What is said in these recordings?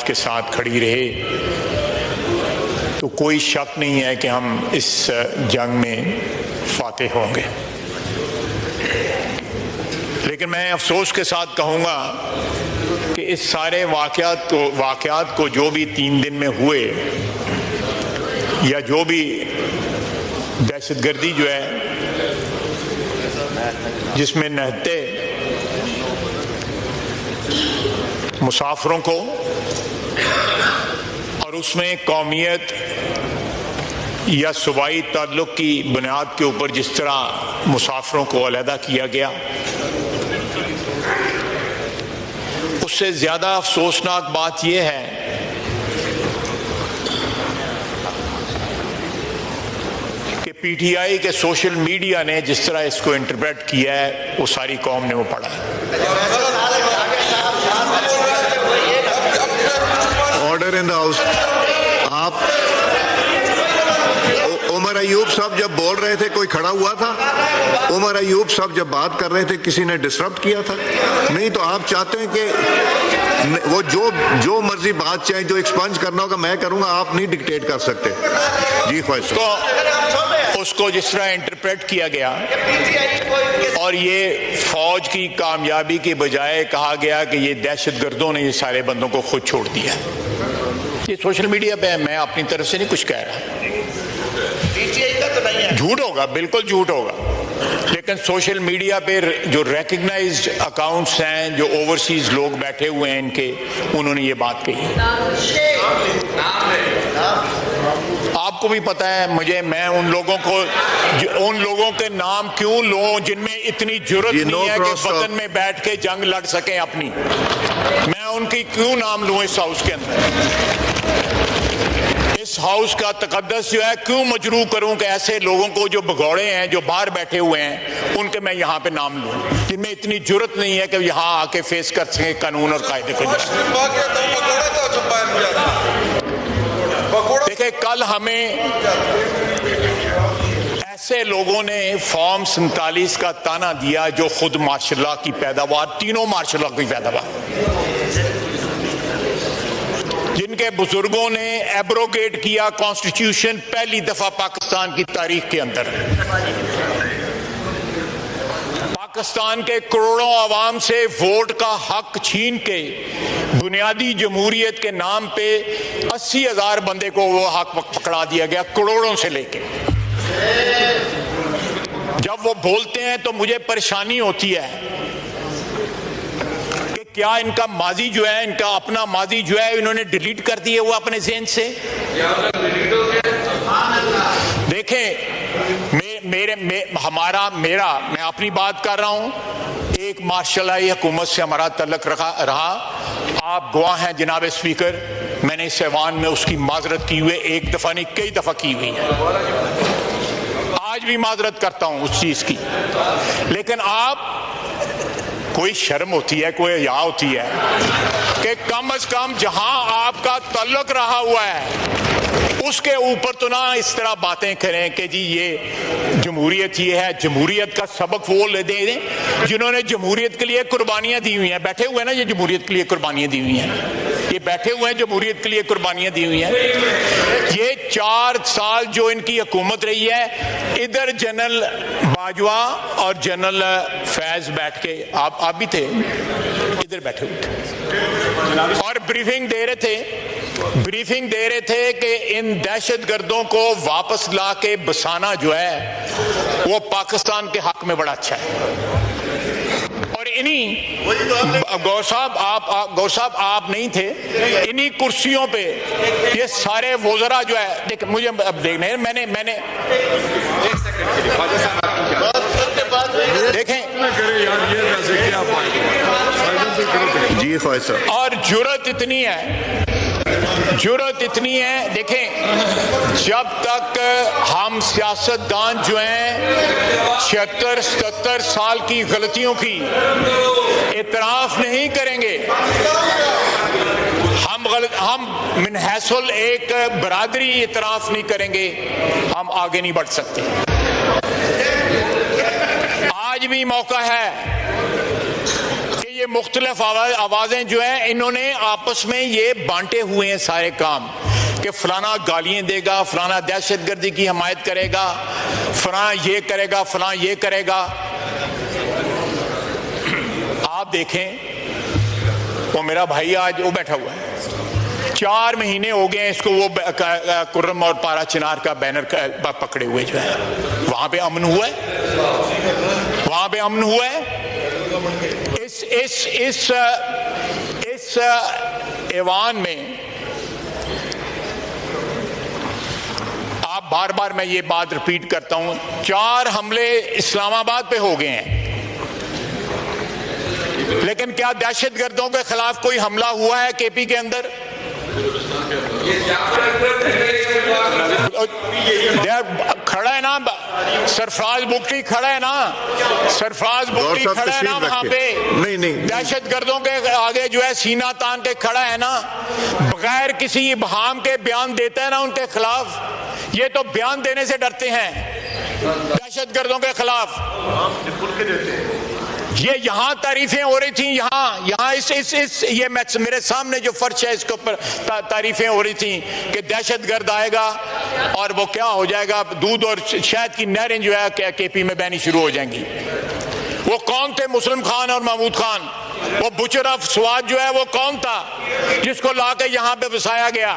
کے ساتھ کھڑی رہے تو کوئی شک نہیں ہے کہ ہم اس جنگ میں فاتح ہوں گے. لیکن میں افسوس کے ساتھ کہوں گا کہ اس سارے واقعات کو جو بھی 3 دن میں ہوئے یا جو بھی دہشت گردی جو ہے جس میں نہتے مسافروں کو اور اس میں قومیت یا صوبائی تعلق کی بنیاد کے اوپر جس طرح مسافروں کو علیحدہ کیا گیا، اس سے زیادہ افسوسناک بات یہ ہے کہ پی ٹی آئی کے سوشل میڈیا نے جس طرح اس کو انٹرپریٹ کیا ہے وہ ساری قوم نے وہ پڑھا ہے. Order in the house. آپ عمر ایوب صاحب جب بول رہے تھے کوئی کھڑا ہوا تھا؟ عمر ایوب صاحب جب بات کر رہے تھے کسی نے ڈسٹربٹ کیا تھا؟ نہیں. تو آپ چاہتے ہیں کہ وہ جو مرضی بات چاہیں، جو ایکسپنج کرنا ہوگا میں کروں گا، آپ نہیں ڈکٹیٹ کر سکتے. جی خواہش. تو اس کو جس طرح انٹرپریٹ کیا گیا اور یہ فوج کی کامیابی کے بجائے کہا گیا کہ یہ دہشت گردوں نے یہ سارے بندوں کو خود چھوڑ دیا. یہ سوشل میڈیا پہ ہے، میں اپنی طرف سے نہیں کچھ کہہ رہا. جھوٹ ہوگا، بالکل جھوٹ ہوگا، لیکن سوشل میڈیا پہ جو ریکگنائزڈ اکاؤنٹس ہیں، جو اوورسیز لوگ بیٹھے ہوئے ہیں ان کے، انہوں نے یہ بات کہی. آپ کو بھی پتا ہے، میں ان لوگوں کے نام کیوں لوں جن میں اتنی جرت نہیں ہے کہ وطن میں بیٹھ کے جنگ لڑ سکیں اپنی. میں ان کی کیوں نام لوں اس ہاؤس کے اندر؟ اس ہاؤس کا تقدس جو ہے کیوں مجروح کروں کہ ایسے لوگوں کو جو بھگوڑے ہیں، جو باہر بیٹھے ہوئے ہیں، ان کے میں یہاں پہ نام لوں جن میں اتنی جرت نہیں ہے کہ یہاں آ کے فیس کر سکیں قانون اور قاعدے کو. دیکھیں، کل ہمیں ایسے لوگوں نے فارم 47 کا تانا دیا جو خود ماشاء اللہ کی پیداوار، تینوں ماشاء اللہ کی پیداوار، جن کے بزرگوں نے ایبروگیٹ کیا کانسٹیٹیوشن پہلی دفعہ پاکستان کی تاریخ کے اندر. پاکستان کے کروڑوں عوام سے ووٹ کا حق چھین کے بنیادی جمہوریت کے نام پہ 80,000 بندے کو وہ حق پکڑا دیا گیا، کروڑوں سے لے کے. جب وہ بولتے ہیں تو مجھے پریشانی ہوتی ہے کہ کیا ان کا ماضی جو ہے، ان کا اپنا ماضی جو ہے انہوں نے ڈیلیٹ کر دیے وہ اپنے ذہن سے. دیکھیں، میں اپنی بات کر رہا ہوں. ایک ماشاءاللہ حکومت سے ہمارا تعلق رہا. آپ گواہ ہیں جناب اسپیکر، میں نے اس ایوان میں اس کی معذرت کی ہوئے، ایک دفعہ نہیں کئی دفعہ کی ہوئی ہے. آج بھی معذرت کرتا ہوں اس چیز کی. لیکن آپ کوئی شرم ہوتی ہے، کوئی حیا ہوتی ہے کہ کم از کم جہاں آپ کا تعلق رہا ہوا ہے اس کے اوپر تو نہ اس طرح باتیں کریں کہ جی یہ جمہوریت یہ ہے. جمہوریت کا سبق وہ لے دیں جنہوں نے جمہوریت کے لیے قربانیاں دی ہوئی ہیں. بیٹھے ہوئے ہیں نا یہ جمہوریت کے لیے قربانیاں دی ہوئی ہیں، یہ بیٹھے ہوئے ہیں جمہوریت کے لیے قربانیاں دی ہوئی ہیں. یہ 4 سال جو ان کی حکومت رہی ہے، ادھر جنرل باجوہ اور جنرل فیض بیٹھ کے، آپ بھی تھے ادھر بیٹھے ہوئے تھے اور بریفنگ دے رہے تھے کہ ان دہشت گردوں کو واپس لا کے بسانا جو ہے وہ پاکستان کے حق میں بڑا اچھا ہے. اور گور صاحب آپ نہیں تھے، انہی کرسیوں پہ یہ سارے وزراء جو ہے، دیکھ مجھے اب دیکھنے میں نے دیکھیں جی خواہش صاحب. اور جرت اتنی ہے. دیکھیں، جب تک ہم سیاستدان جو ہیں 76-77 سال کی غلطیوں کی اعتراف نہیں کریں گے، ہم من حیث ایک برادری اعتراف نہیں کریں گے، ہم آگے نہیں بڑھ سکتے. آج بھی موقع ہے کہ یہ یہ مختلف آوازیں جو ہیں انہوں نے آپس میں یہ بانٹے ہوئے ہیں سارے کام کہ فلانا گالیاں دے گا، فلانا دہشت گردی کی حمایت کرے گا، فلاں یہ کرے گا، فلاں یہ کرے گا۔ آپ دیکھیں وہ میرا بھائی آج وہ بیٹھا ہوا ہے، 4 مہینے ہو گئے ہیں اس کو وہ کرم اور پارا چنار کا بینر پکڑے ہوئے جو ہے۔ وہاں پہ امن ہوا ہے، وہاں پہ امن ہوا ہے۔ اس ایوان میں آپ بار بار میں یہ بات ریپیٹ کرتا ہوں، 4 حملے اسلام آباد پہ ہو گئے ہیں، لیکن کیا دہشت گردوں کے خلاف کوئی حملہ ہوا ہے کے پی کے اندر؟ کھڑا ہے نا سرفراز بگٹی، کھڑا ہے نا سرفراز بگٹی، کھڑا ہے نا وہاں پہ دہشت گردوں کے آگے جو ہے سینہ تان کے کھڑا ہے نا، بغیر کسی ابہام کے بیان دیتا ہے نا ان کے خلاف۔ یہ تو بیان دینے سے ڈرتے ہیں دہشت گردوں کے خلاف۔ یہ یہاں تعریفیں ہو رہی تھیں، یہاں یہ میرے سامنے جو فرش ہے اس کے اوپر تعریفیں ہو رہی تھیں کہ دہشت گرد آئے گا اور وہ کیا ہو جائے گا، دودھ اور شہد کی نہریں جو ہے کے پی میں بہنی شروع ہو جائیں گی۔ وہ کون تھے مسلم خان اور محمود خان؟ وہ بچر آف سوات جو ہے وہ کون تھا جس کو لا کے یہاں پہ بسایا گیا؟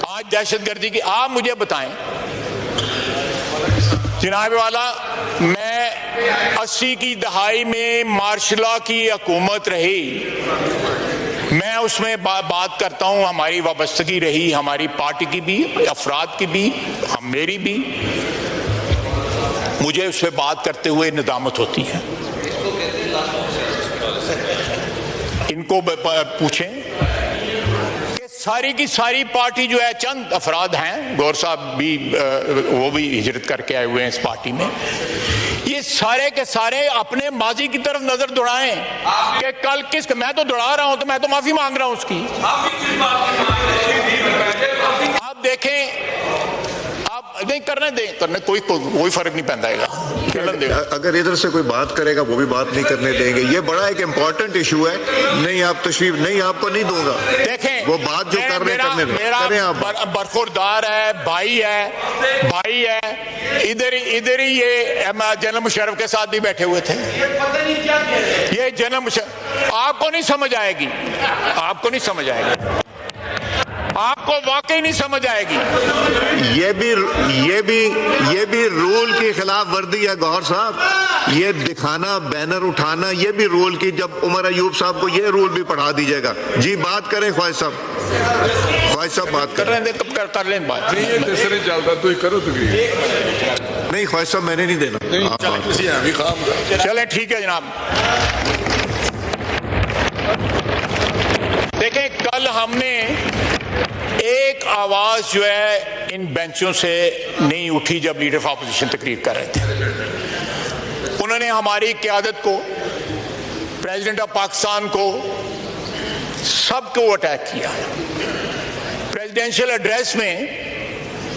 آج دہشت گردی کی آپ مجھے بتائیں جناب والا، میں 80 کی دہائی میں مارشلا کی حکومت رہی، میں اس میں بات کرتا ہوں، ہماری وابستگی رہی، ہماری پارٹی کی بھی، افراد کی بھی، میری بھی، مجھے اس پہ بات کرتے ہوئے ندامت ہوتی ہے۔ ان کو پوچھیں کہ ساری کی ساری پارٹی جو ہے، چند افراد ہیں، گور صاحب بھی وہ بھی ہجرت کر کے آئے ہوئے ہیں اس پارٹی میں، یہ سارے کے سارے اپنے ماضی کی طرف نظر دوڑائیں کہ کل میں تو دوڑا رہا ہوں تو میں تو معافی مانگ رہا ہوں اس کی۔ آپ دیکھیں، آپ نہیں کرنے دیں، کوئی فرق نہیں پڑتا گا۔ اگر ادھر سے کوئی بات کرے گا وہ بھی بات نہیں کرنے دیں گے۔ یہ بڑا ایک امپورٹنٹ ایشو ہے، نہیں آپ تشریف نہیں، آپ کو نہیں دوں گا۔ دیکھیں وہ بات جو کر رہے کرنے دیں، کریں آپ۔ برخوردار ہے، بھائی ہے، ادھر ہی یہ جنرل مشرف کے ساتھ بھی بیٹھے ہوئے تھے۔ یہ جنرل مشرف آپ کو نہیں سمجھ آئے گی، آپ کو نہیں سمجھ آئے گی، آپ کو واقعی نہیں سمجھ آئے گی۔ یہ بھی رول کی خلاف ورزی ہے گوھر صاحب، یہ دکھانا، بینر اٹھانا، یہ بھی رول کی۔ جب عمر ایوب صاحب کو یہ رول بھی پڑھا دیجیے گا۔ جی بات کریں خواجہ صاحب بات کر رہے ہیں، کب کر لیں بات؟ نہیں خواجہ صاحب میں نے نہیں دینا۔ چلیں ٹھیک ہے جناب۔ دیکھیں کل ہم نے ایک آواز جو ہے ان بینچوں سے نہیں اٹھی جب لیڈر آف اپوزیشن تقریر کر رہے تھے۔ انہوں نے ہماری قیادت کو، پریزیڈنٹ آف پاکستان کو، سب کو اٹیک کیا۔ پریزیڈینشل ایڈریس میں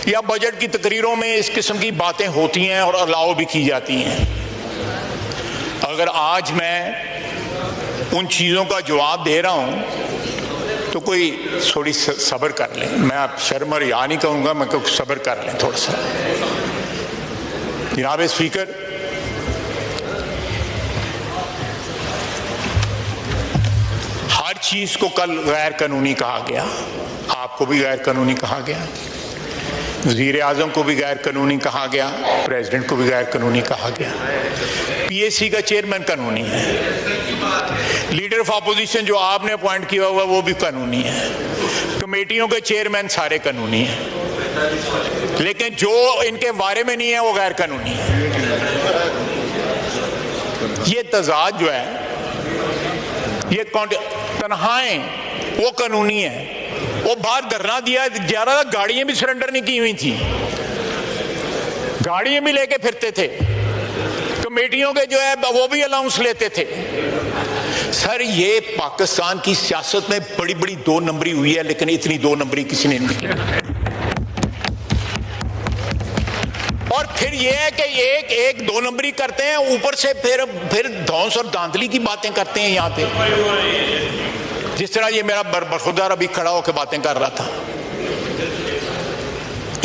یا بجٹ کی تقریروں میں اس قسم کی باتیں ہوتی ہیں اور الاؤ بھی کی جاتی ہیں۔ اگر آج میں ان چیزوں کا جواب دے رہا ہوں تو کوئی تھوڑی صبر کر لیں۔ میں آپ شرم اور یا نہیں کہوں گا، میں کہ صبر کر لیں تھوڑا سا۔ جناب اسپیکر، ہر چیز کو کل غیر قانونی کہا گیا، آپ کو بھی غیر قانونی کہا گیا، وزیر اعظم کو بھی غیر قانونی کہا گیا، پریزیڈنٹ کو بھی غیر قانونی کہا گیا، پی ایس سی کا چیئرمین قانونی ہے، لیڈر آف اپوزیشن جو آپ نے اپوائنٹ کیا ہوا وہ بھی قانونی ہے، کمیٹیوں کے چیئرمین سارے قانونی ہیں، لیکن جو ان کے بارے میں نہیں ہے وہ غیر قانونی ہے۔ یہ تضاد جو ہے، یہ تنہائیں وہ قانونی ہے۔ وہ باہر دھرنا دیا، 11 گاڑیاں بھی سرنڈر نہیں کی ہوئی تھی، گاڑیاں بھی لے کے پھرتے تھے، کمیٹیوں کے جو ہے وہ بھی الاؤنس لیتے تھے۔ سر یہ پاکستان کی سیاست میں بڑی بڑی 2 نمبری ہوئی ہے، لیکن اتنی 2 نمبری کسی نے نہیں کی۔ اور پھر یہ ہے کہ ایک دو نمبری کرتے ہیں، اوپر سے پھر دھونس اور دھاندلی کی باتیں کرتے ہیں یہاں پہ، جس طرح یہ میرا برخوردار ابھی کھڑا ہو کے باتیں کر رہا تھا۔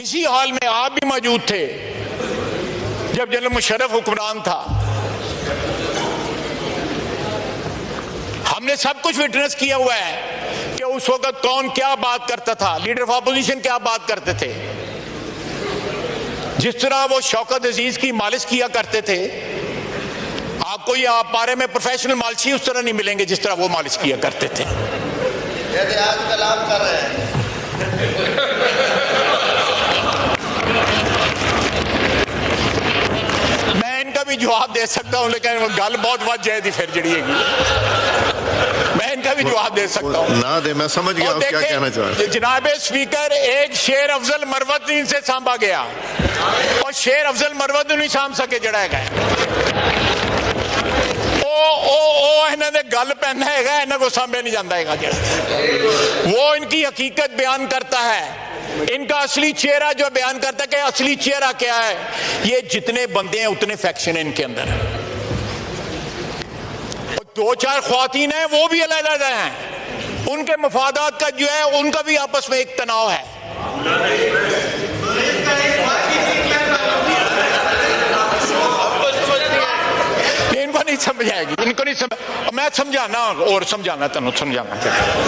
اسی حال میں آپ بھی موجود تھے جب جنرل مشرف حکمران تھا، ہم نے سب کچھ وٹنس کیا ہوا ہے کہ اس وقت کون کیا بات کرتا تھا، لیڈر آف اپوزیشن کیا بات کرتے تھے، جس طرح وہ شوکت عزیز کی مالش کیا کرتے تھے۔ آپ کو یہ آپ پارے میں پروفیشنل مالشی اس طرح نہیں ملیں گے جس طرح وہ مالش کیا کرتے تھے۔ آج کلام کر رہے ہیں۔ میں ان کا بھی جواب دے سکتا ہوں، لیکن گل بہت وج جائے تھی پھر جڑی ہے گی، میں ان کا بھی جواب دے سکتا ہوں۔ نہ دے، میں سمجھ گیا آپ کیا کہنا چاہ رہے ہیں۔ جناب اسپیکر، ایک شیر افضل مروت ان سے سانبا گیا، اور شیر افضل مروت نہیں سانب سکے جڑا ہے گل پہنا ہے انہوں کو سانبے نہیں جانا ہے جڑا، وہ ان کی حقیقت بیان کرتا ہے، ان کا اصلی چہرہ جو بیان کرتا ہے کہ اصلی چہرہ کیا ہے۔ یہ جتنے بندے ہیں اتنے فیکشن ہیں ان کے اندر، دو چار خواتین ہیں وہ بھی علیحدہ ہیں، ان کے مفادات کا جو ہے ان کا بھی آپس میں ایک تناؤ ہے۔ ان کو نہیں سمجھ آئے گی، ان کو نہیں سمجھ، میں سمجھانا اور سمجھانا تنوں سمجھانا چاہتا ہوں۔